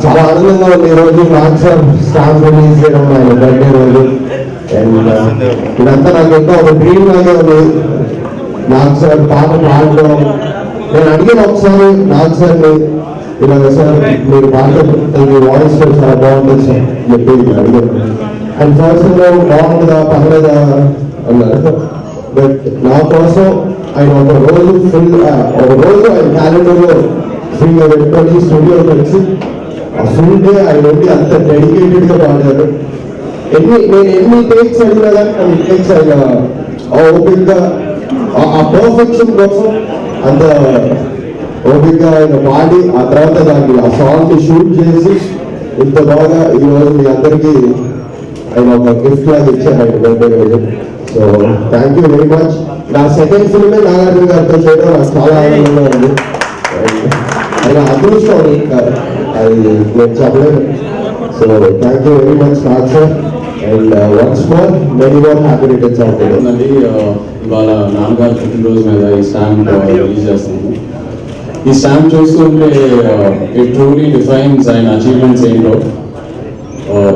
చాలా ఆనందంగా ఉంది ఈరోజు నాకు సార్ స్టాంప్ రిలీజ్ చేయడం ఆయన బర్త్డే రోజు. అండ్ ఇదంతా నాకు ఇంకా ఒక డ్రీమ్ లాగే ఉంది. నాకు సార్ పాట పాడడం నేను అడిగిన ఒకసారి నాకు సార్ని ఇలాగ సార్ మీరు పాట మీ వాయిస్ చాలా బాగుంటుంది సార్ చెప్పి అడిగాను. అండ్ ఫస్ట్ బాగుంటుందా పర్లేదా అన్నారు. బట్ నా కోసం ఆయన ఒక రోజు ఆయన క్యాలెండర్లో ఫ్రీగా పెట్టుకొని స్టూడియోకి వచ్చి ఆ ఫుల్ డే ఆయన ఉండి అంత డెడికేటెడ్గా పాడారు. నేను ఎన్ని టేక్స్ అడిగినా కానీ కొన్ని టేక్స్ ఆయన ఓపిక్గా ఆ పర్ఫెక్షన్ కోసం అంత ఓపిక్గా ఆయన పాడి ఆ తర్వాత దాన్ని ఆ సాంగ్ని షూట్ చేసి ఇంత బాగా ఈరోజు మీ అందరికీ ఆయన ఒక గిఫ్ట్ లాగా ఇచ్చారు ఆయన బర్త్డే రోజు. So thank you very much. నా సెకండ్ ఫిల్మే నాగార్జున గారితో చేయడం నాకు చాలా ఆనందంగా ఉంది. ఆయన అదృష్టం ఇంకా అది నేను చెప్పలేను. So thank you very much Nag sir. And once more many more happy returns of the day. ఇవాళ నాన్నగారు పుట్టినరోజు మీద ఈ స్టాంప్ రిలీజ్ చేస్తున్నాము. ఈ స్టాంప్ చూస్తుంటే ఇట్ ట్రూలీ డిఫైన్స్ ఆయన అచీవ్మెంట్స్ ఏంటో.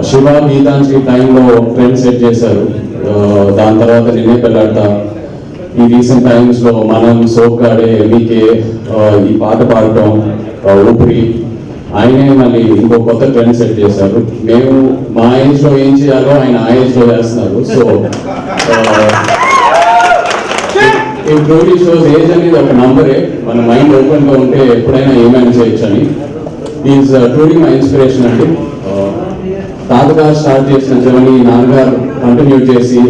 శివ గీతాంజలి టైంలో ట్రెండ్ సెట్ చేశారు. దాని తర్వాత నిన్నే పెళ్ళాడతా, ఈ రీసెంట్ టైమ్స్లో మనం సోగ్గాడే ఎంబీకే ఈ పాట పాడటం ఊపిరి ఆయనే మళ్ళీ ఇంకో కొత్త ట్రెండ్ సెట్ చేశారు. మేము మా ఏజ్లో ఏం చేయాలో ఆయన ఆ ఏజ్లో చేస్తున్నారు. So it truly shows age అనేది ఒక నంబరే. మన మైండ్ ఓపెన్గా ఉంటే ఎప్పుడైనా ఏమైనా చేయొచ్చు అని. ఈజ్ ట్రూలీ మై ఇన్స్పిరేషన్ అండి. తాతగారు స్టార్ట్ చేసిన జర్నీ నాన్నగారు కంటిన్యూ చేసి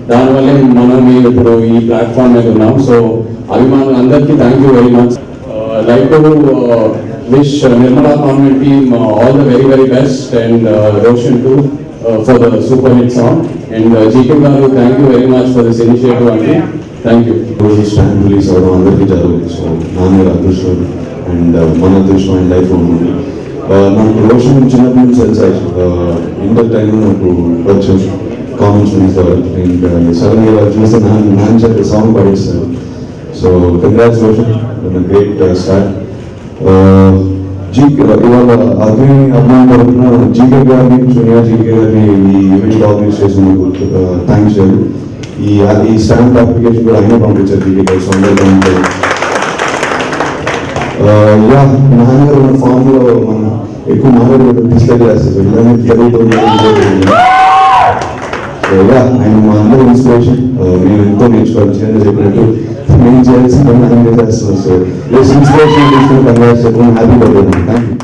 దానివల్లే మనం మీరు ఇప్పుడు ఈ ప్లాట్ఫామ్ మీద ఉన్నాం. సో అభిమానులందరికీ thank you very much. Like to wish Nirmala Convent team all the very very best and Roshan too for the super hit song. And GK గారు thank you very much for this initiative అండి. Thank you. స్టాండ్ release అవ్వడం అందరికీ జరగదు. So నాన్నగారు అదృష్టం and మన అదృష్టం అండ్ లైఫ్ ఉంటుంది. నాకు రోషన్ చిన్నప్పటి నుంచి తెలుసు. ఇంటర్ టైంలో నాకు వచ్చాను కామన్ స్టడీస్ అండ్ సడన్గా ఇలా చూస్తే నాన్న చెప్పి సాంగ్ పాడిస్తారు. So congrats Roshan, great start. ఇవాళ అభిమానం తరఫున జీకే గారిని సోనియా జీకే గారిని ఈ ఈవెంట్ ఆర్గనైజ్ చేసినందుకు థ్యాంక్స్ చేయాలి. ఈ స్టాంప్ అప్లికేషన్ కూడా అయినా పంపించారు జీకే గారు. సందర్భంగా నాన్నగారు ఉన్న ఫామ్ లో మనం ఎక్కువ మాట్లాడి డిస్లైక్ చేస్తారు. ఇలానే జరుగుతుంది. ఆయన మా అందరూ ఇన్స్పిరేషన్. నేను ఎంతో నేర్చుకోవాలి. చిన్న చెప్పినట్టు నేను చేయాల్సిన పని ఆయన చేస్తున్నాను. సో ఇన్స్పిరేషన్ తీసుకుని హ్యాపీ బర్త్డే. Thank you.